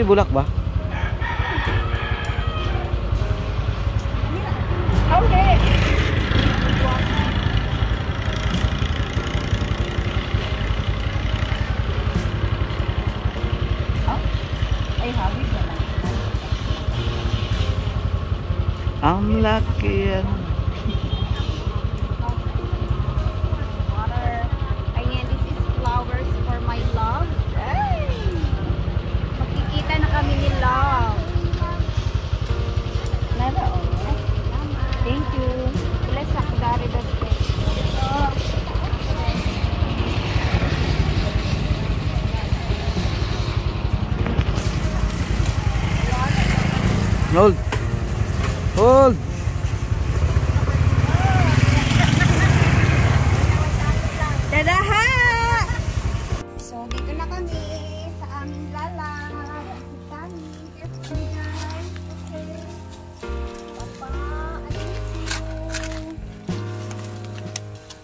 Ito'y bulak ba? Okay. Ay, habis na lang. Ang laki yan. Water. Ayan, this is flowers for my love. Ay! Makikita na kami ni love. Never all. Thank you. Bless ako dari dati. Hold. Hold. Dadaha! So, dito na kami sa aming lala. Kami. Guys. Okay. Papa, I miss you.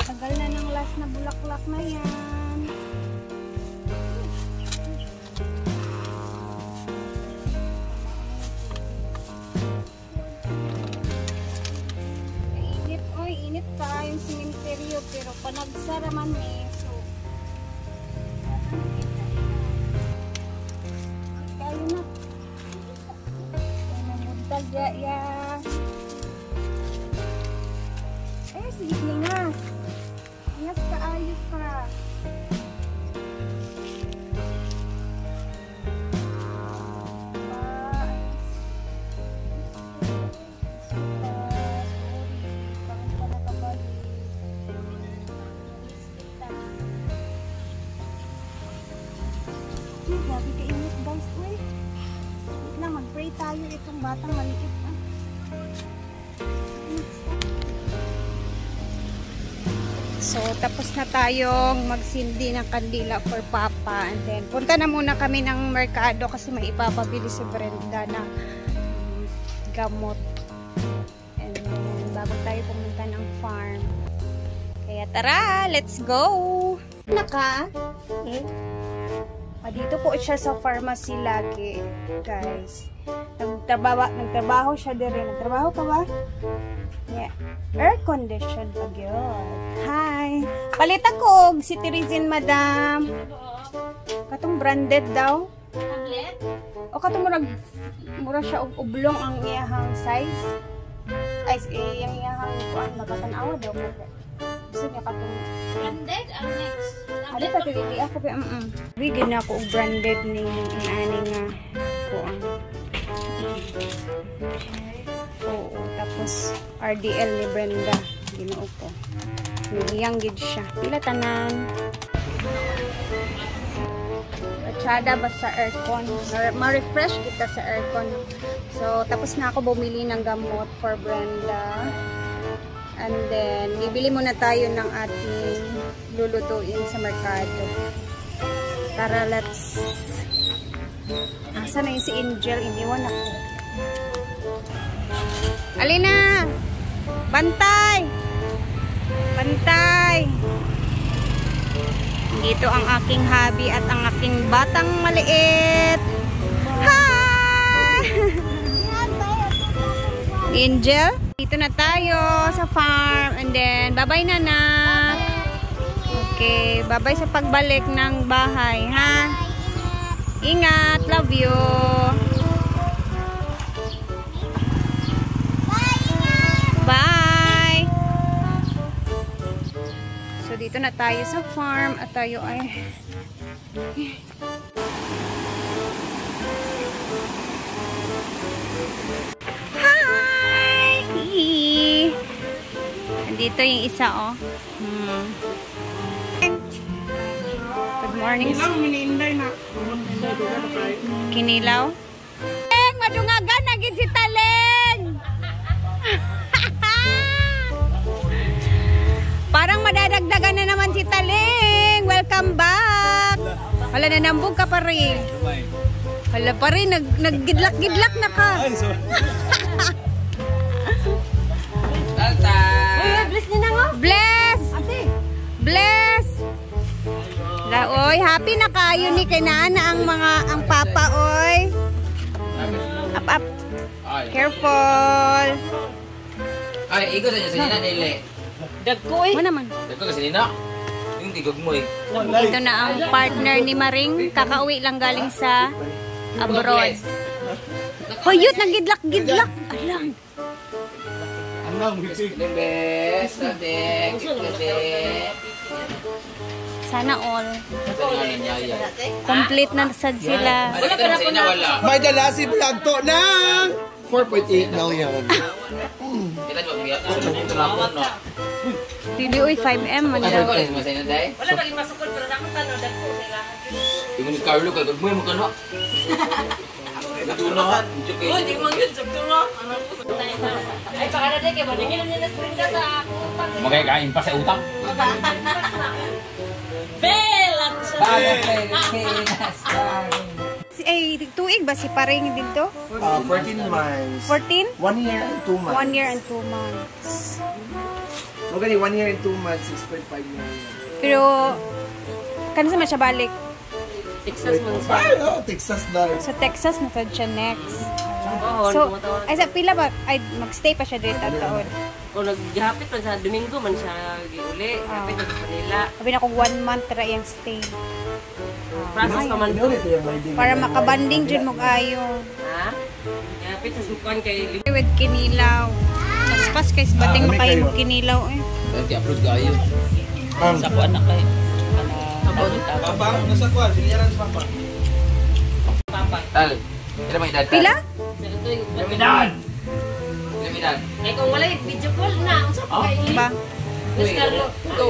Tagal na ng last na bulaklak na yan. Init pa yung simenteryo pero panagsara man eh. So, kayo na. Namunta ya. Eh, sige, ingas. Ingas ka, ayos ka. Grabe kainit guys, uy. Wait lang, mag-pray tayo itong batang maliit. So, tapos na tayong magsindi ng kandila for Papa. And then, punta na muna kami ng merkado kasi may ipapabili si Brenda na gamot. And then, bago tayo pumunta ng farm. Kaya tara, let's go! Naka? Dito po siya sa pharmacy lagi, guys. Nagtrabaho siya din. Nagtrabaho ka ba? Yeah. Air condition pag yun. Hi! Palit ako, si Teresin, madam. Katong branded daw. Tablet? O katong mura siya ublong ang iyahang size. Ay, yung iyahang kuan, magkatanawa daw. Gusto niya katong branded? Ang next. Ano pa tili ako pa bigyan na ako og branded ni ani nga kuan. Oo, tapos RDL ni Brenda ginuo ko. Nagiyang gid siya. Pila tanan. Tsada ba sa aircon? Ma-refresh kita sa aircon. So, tapos na ako bumili ng gamot for Brenda. And then, bibili muna tayo ng ating lulutuin sa merkado. Tara, let's... Asa na yung si Angel? Iniwan ako. Alina! Bantay! Bantay! Dito ang aking hubby at ang aking batang maliit. Hi! Angel? Dito na tayo sa farm. And then, bye-bye na na. Okay, bye-bye sa pagbalik ng bahay, ha? Ingat, love you. Bye! So, dito na tayo sa farm at tayo ay... Dito yung isa, oh. Good morning. Kinilaw? Madungagan na gid si Taleng. Parang madadagdagan na naman si Taleng. Welcome back. Wala na, nambog ka pa rin. Wala pa rin, naggidlak-gidlak na ka. Bless niya na nga. Bless! Bless! Oy, happy na kayo ni kay Nana ang papa, oy. up. Ay. Careful. Ay, ikaw sa inyo, sa nina, Nile. Mo naman. Dagko ka sa nina. Yung tigog mo eh. Ito na ang partner ni Maring. Kakauwi lang galing sa abroad. Hoyot, nagidlak-gidlak. Alang. Limbes, nadik, nadik. Sana all. Ito nga ninyaya. Complete na sad sila. Wala ka na sa inyo, wala. May dala si Vlog to ng 4.8 million. Kita nyo, biyak ko. Ito lang po, no? Dili, uy, 5M. Ano Ay, daw? wala sa inyo, day. Wala lagi masukol pero naman tanong dagko sila. Tingnan ni Carlo, kagag mo yung magkano. Ito na, Oh, di mo yun sakto na. Ay baka na kay maningin nila springa sa ako. magkakain pa sa utang. Belat. Eh, tuig ba si Paring dito? 14 months. 14? 1 year and 2 months. 1 year and 2 months. Okay, 1 year and 2 months, 6.5 million. Pero, kano sa siya balik? Texas man siya. Ay, oh, Texas na. Sa Texas na siya next. Oo, So, ay sa pila ba? Ay, magstay pa siya dito at taon. kung naghapit man sa Domingo man siya giuli, hapit man sa Manila. Sabi na kung 1 month tara yung stay. Process naman Ano ito yung wedding? Para makabanding dyan mag-ayo. ha. Hapit sa sukuan kay With kinilaw. Paspas kay bating kami makayo kayo. mo kinilaw eh. Nanti upload kayo. sa ko anak kay Papa, nasa kuwan, biniyaran sa papa. papa. Tal, kailan may edad? Pila? Ito yung Lamidad! Lamidad. eh kung wala yung video call na, unsa pa kay Ba? Tres Carlo. Ito.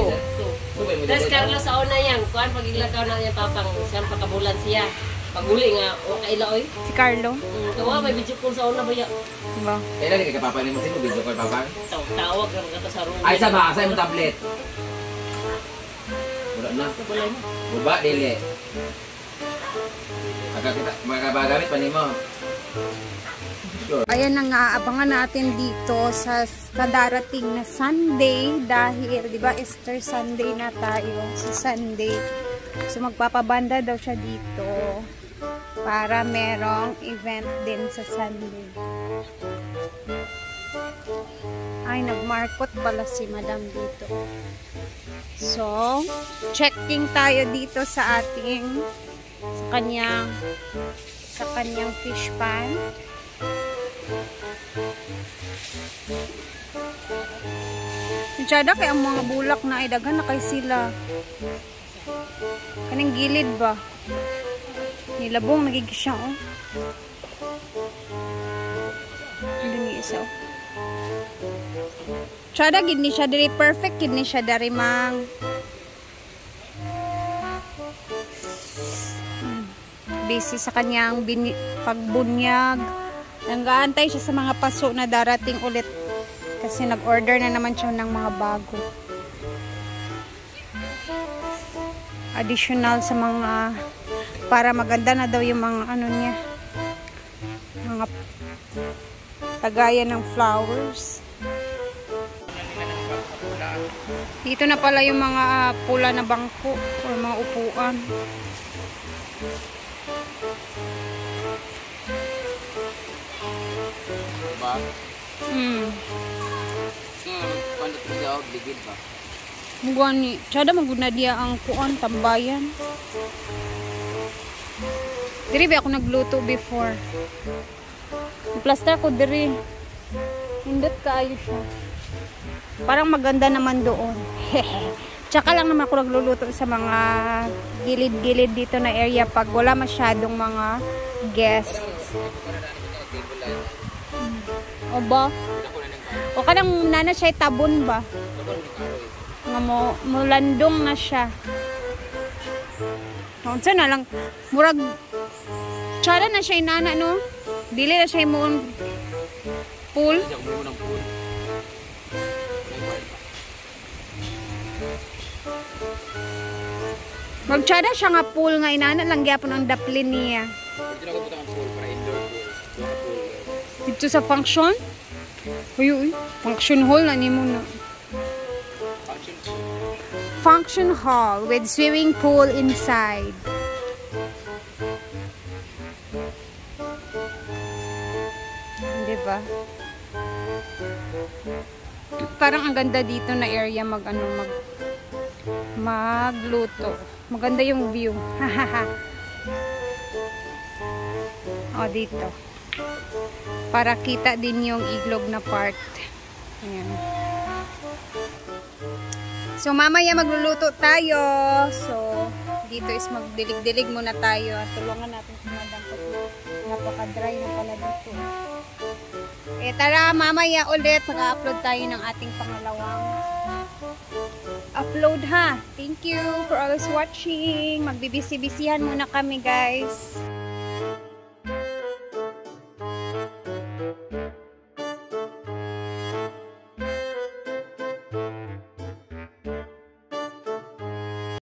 Tres Carlo sa una yan, kuan pagiglakaw na niya papang siyang pakabulan siya. Paguli nga o kaila oy. Si Carlo. Kawa may video call sa una ba ya? Ba? Kailan ka kapapa ni mo sino video call papa? Tawag ra ka sa room. Ay sa ba, sa imong tablet. Wala na. Wala na. Buba dili. Magagamit pa nimo. Ayan na nga, abangan natin dito sa darating na Sunday dahil, di ba, Easter Sunday na tayo, sa Sunday. So, magpapabanda daw siya dito para merong event din sa Sunday. Ay, nagmarkot pala si Madam dito. So, checking tayo dito sa ating, sa kanyang fish pan. Masyada kay ang mga bulak na ay daghan na kay sila. Kaning gilid ba? Nilabong nagiging siya oh. Ano ni isa oh. Masyada gid ni siya diri perfect gid ni siya dari mang. Busy sa kanyang pagbunyag. Nag-aantay siya sa mga paso na darating ulit. Kasi nag-order na naman siya ng mga bago. Additional sa mga para maganda na daw yung mga ano niya. Mga tagayan ng flowers. Dito na pala yung mga pula na bangko o mga upuan. Ba? Hmm. Kuan dito daw ligid ba? Mugani, tsada maguna dia ang kuan tambayan. Diri ba ako nagluto before. Plaster ko diri. Hindot kaayo siya. Parang maganda naman doon. Tsaka lang naman ako nagluluto sa mga gilid-gilid dito na area pag wala masyadong mga guests. O ba? O kanang nana siya tabon ba? Nga mo mulandong na siya. Unsa na lang murag tsara na siya inana no. Dili na siya mo pool. Magtsada siya nga pool nga inana lang gyapon ang daplin niya. Pwede na ko butang pool para indoor pool. Dito sa function? Uy, function hall na nimo na. Function hall with swimming pool inside. ba? Parang ang ganda dito na area magluto. Maganda yung view. O, dito. Para kita din yung iglog na part. Ayan. So, mamaya magluluto tayo. So, dito is magdilig-dilig muna tayo. At tulungan natin si Madam kasi napaka-dry na pala dito. Eh, tara, mamaya ulit mag-upload tayo ng ating pangalawang upload ha. Thank you for always watching. Magbibisi-bisihan muna kami guys.